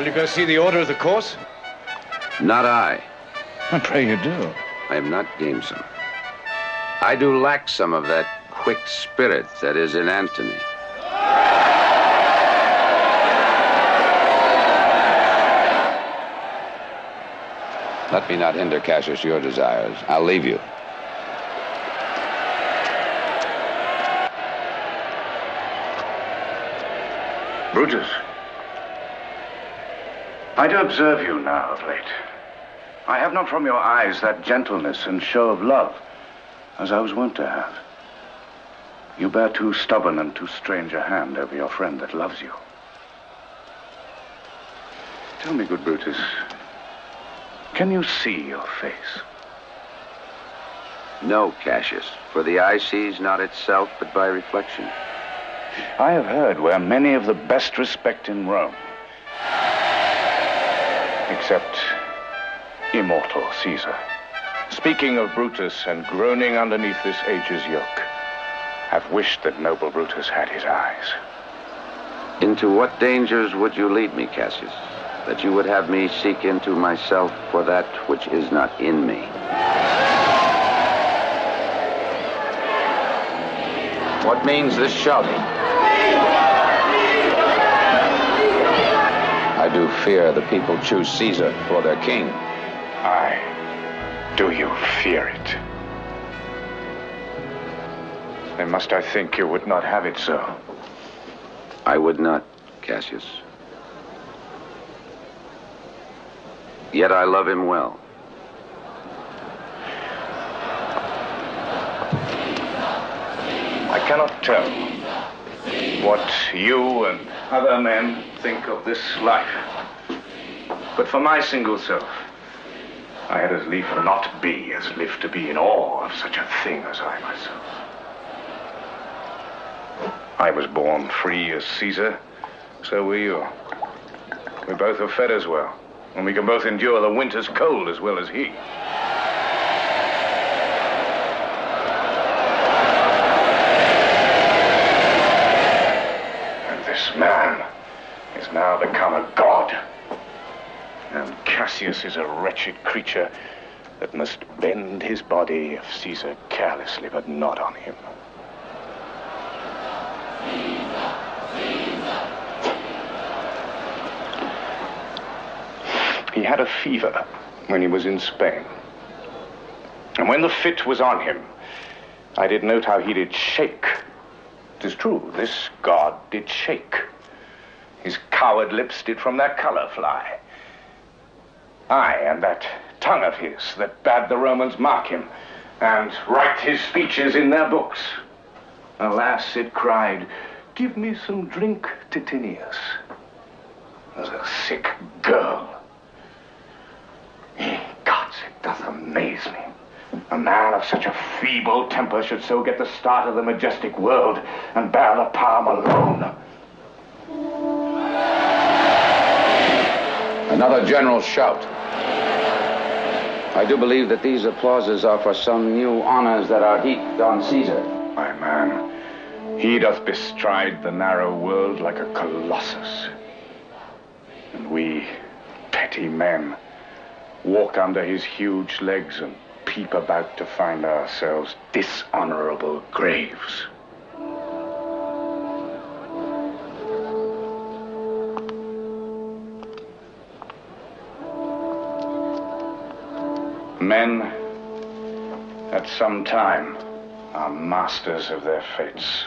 Shall you go see the order of the course? Not I. I pray you do. I am not gamesome. I do lack some of that quick spirit that is in Antony. Let me not hinder, Cassius, your desires. I'll leave you. Brutus, I do observe you now of late. I have not from your eyes that gentleness and show of love as I was wont to have. You bear too stubborn and too strange a hand over your friend that loves you. Tell me, good Brutus, can you see your face? No, Cassius, for the eye sees not itself, but by reflection. I have heard where many of the best respect in Rome, except immortal Caesar, speaking of Brutus and groaning underneath this age's yoke, have wished that noble Brutus had his eyes. Into what dangers would you lead me, Cassius, that you would have me seek into myself for that which is not in me? What means this shouting? I do fear the people choose Caesar for their king. Aye. Do you fear it? Then must I think you would not have it so? I would not, Cassius. Yet I love him well. I cannot tell what you and other men think of this life. But for my single self, I had as lief not be as live to be in awe of such a thing as I myself. I was born free as Caesar, so were you. We both are fed as well, and we can both endure the winter's cold as well as he. And this man is now become a god. And Cassius is a wretched creature that must bend his body if Caesar carelessly but not on him. He had a fever when he was in Spain. And when the fit was on him, I did note how he did shake. 'Tis true, this god did shake. His coward lips did from their color fly. Aye, and that tongue of his that bade the Romans mark him and write his speeches in their books. Alas, it cried, "Give me some drink, Titinius," as a sick girl. Gods, it doth amaze me. A man of such a feeble temper should so get the start of the majestic world and bear the palm alone. Another general shout. I do believe that these applauses are for some new honors that are heaped on Caesar. My man, he doth bestride the narrow world like a colossus. And we, petty men, walk under his huge legs and peep about to find ourselves dishonorable graves. Men, at some time, are masters of their fates.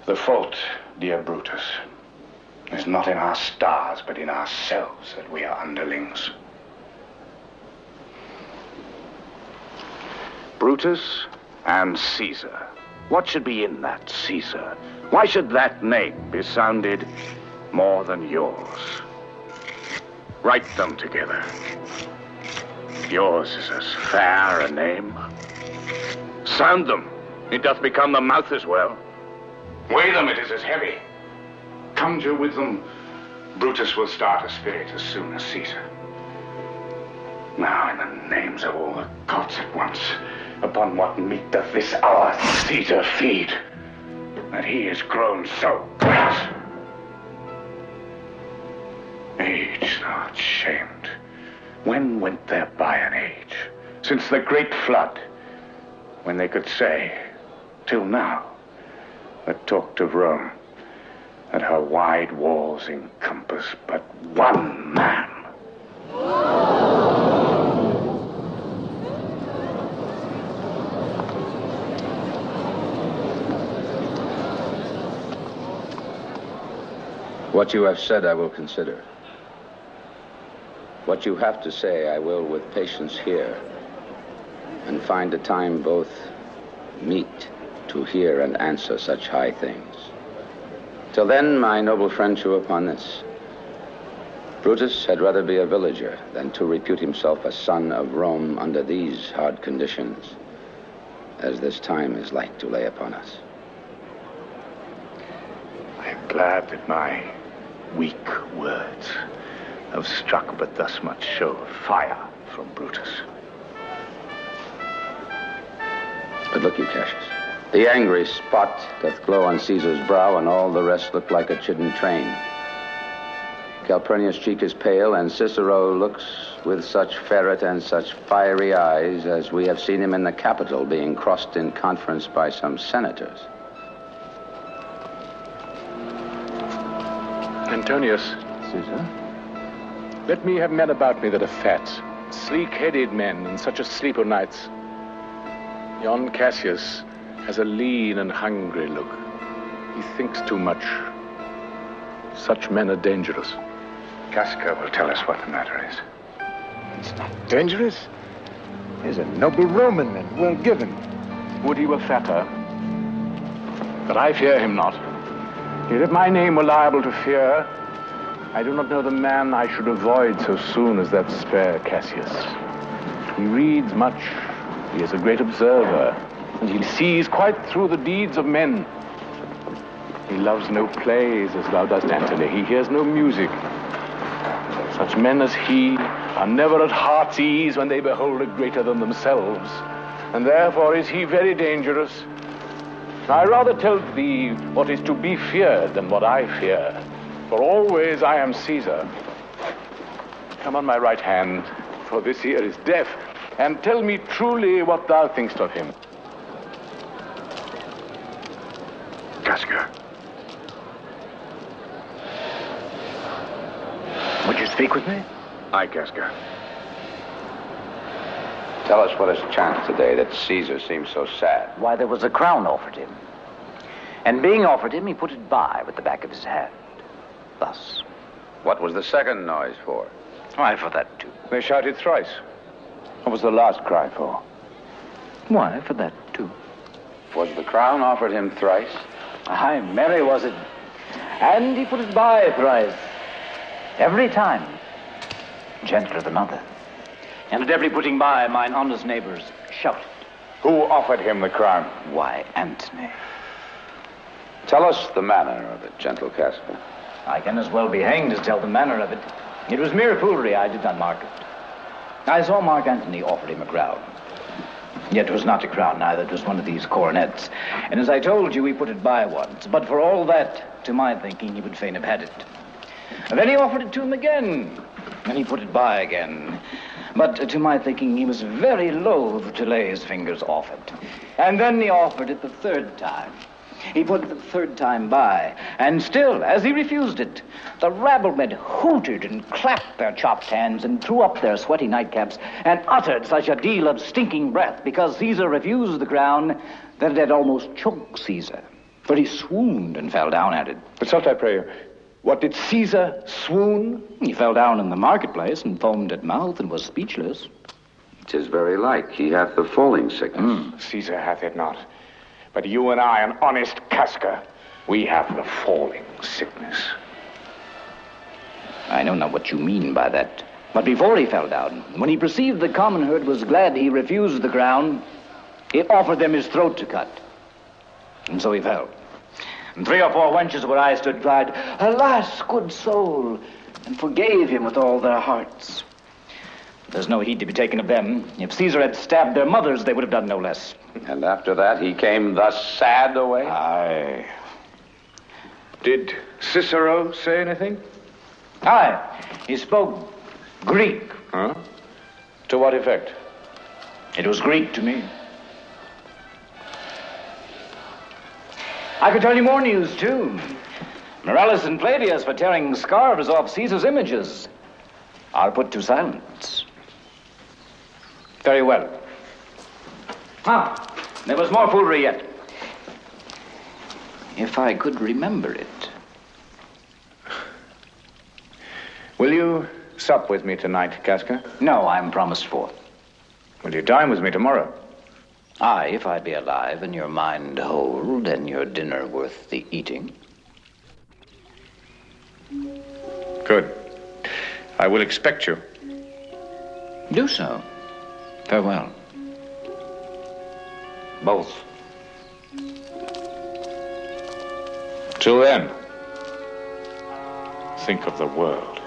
The fault, dear Brutus, is not in our stars, but in ourselves that we are underlings. Brutus and Caesar. What should be in that Caesar? Why should that name be sounded more than yours? Write them together. Yours is as fair a name. Sound them. It doth become the mouth as well. Weigh them, it is as heavy. Conjure with them. Brutus will start a spirit as soon as Caesar. Now, in the names of all the gods at once, upon what meat doth this our Caesar feed, that he is grown so great? ashamed. When went there by an age, since the great flood, when they could say, till now, that talked of Rome, that her wide walls encompass but one man? What you have said, I will consider. What you have to say, I will with patience hear, and find a time both meet to hear and answer such high things. Till then, my noble friend, chew upon this. Brutus had rather be a villager than to repute himself a son of Rome under these hard conditions, as this time is like to lay upon us. I am glad that my weak words have struck but thus much show of fire from Brutus. But look you, Cassius, the angry spot doth glow on Caesar's brow, and all the rest look like a chidden train. Calpurnia's cheek is pale, and Cicero looks with such ferret and such fiery eyes as we have seen him in the Capitol being crossed in conference by some senators. Antonius. Caesar? Let me have men about me that are fat, sleek-headed men, and such a sleep o' nights. Yon Cassius has a lean and hungry look. He thinks too much. Such men are dangerous. Casca will tell us what the matter is. It's not dangerous. He's a noble Roman and well given. Would he were fatter. But I fear him not. Yet if my name were liable to fear, I do not know the man I should avoid so soon as that spare Cassius. He reads much, he is a great observer, and he sees quite through the deeds of men. He loves no plays as thou dost, Antony. He hears no music. Such men as he are never at heart's ease when they behold a greater than themselves, and therefore is he very dangerous. I rather tell thee what is to be feared than what I fear, for always I am Caesar. Come on my right hand, for this ear is deaf, and tell me truly what thou thinkst of him. Casca. Would you speak with me? Aye, Casca. Tell us what has chanced today that Caesar seems so sad. Why, there was a crown offered him. And being offered him, he put it by with the back of his hand. Thus. What was the second noise for? Why, for that too. They shouted thrice. What was the last cry for? Why, for that too. Was the crown offered him thrice? Aye, merry was it. And he put it by thrice. Every time. Gentler than other. And at every putting by, mine honest neighbors shouted. Who offered him the crown? Why, Antony. Tell us the manner of it, gentle Casca. I can as well be hanged as tell the manner of it. It was mere foolery, I did not mark it. I saw Mark Antony offered him a crown. Yet it was not a crown neither, it was one of these coronets. And as I told you, he put it by once. But for all that, to my thinking, he would fain have had it. And then he offered it to him again. And he put it by again. But to my thinking, he was very loath to lay his fingers off it. And then he offered it the third time. He put it the third time by, and still, as he refused it, the rabblemen hooted and clapped their chopped hands and threw up their sweaty nightcaps and uttered such a deal of stinking breath because Caesar refused the crown that it had almost choked Caesar, for he swooned and fell down at it. Consult, I pray you. What, did Caesar swoon? He fell down in the marketplace and foamed at mouth and was speechless. 'Tis very like he hath the falling sickness. Caesar hath it not. But you and I, an honest Casca, we have the falling sickness. I know not what you mean by that. But before he fell down, when he perceived the common herd was glad he refused the crown, he offered them his throat to cut. And so he fell. And 3 or 4 wenches where I stood cried, "Alas, good soul," and forgave him with all their hearts. There's no heed to be taken of them. If Caesar had stabbed their mothers, they would have done no less. And after that, he came thus sad away? Aye. Did Cicero say anything? Aye, he spoke Greek. Huh? To what effect? It was Greek to me. I could tell you more news, too. Morales and Palladius for tearing scarves off Caesar's images are put to silence. Very well. There was more foolery yet. If I could remember it. Will you sup with me tonight, Casca? No, I'm promised for. Will you dine with me tomorrow? Aye, if I be alive and your mind whole and your dinner worth the eating. Good. I will expect you. Do so. Farewell. Both. Till then, think of the world.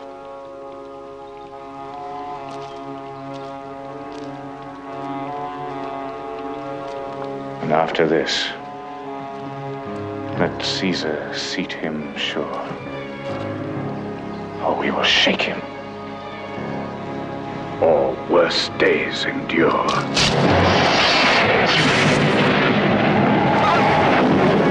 And after this, let Caesar seat him sure, or we will shake him, or worse days endure.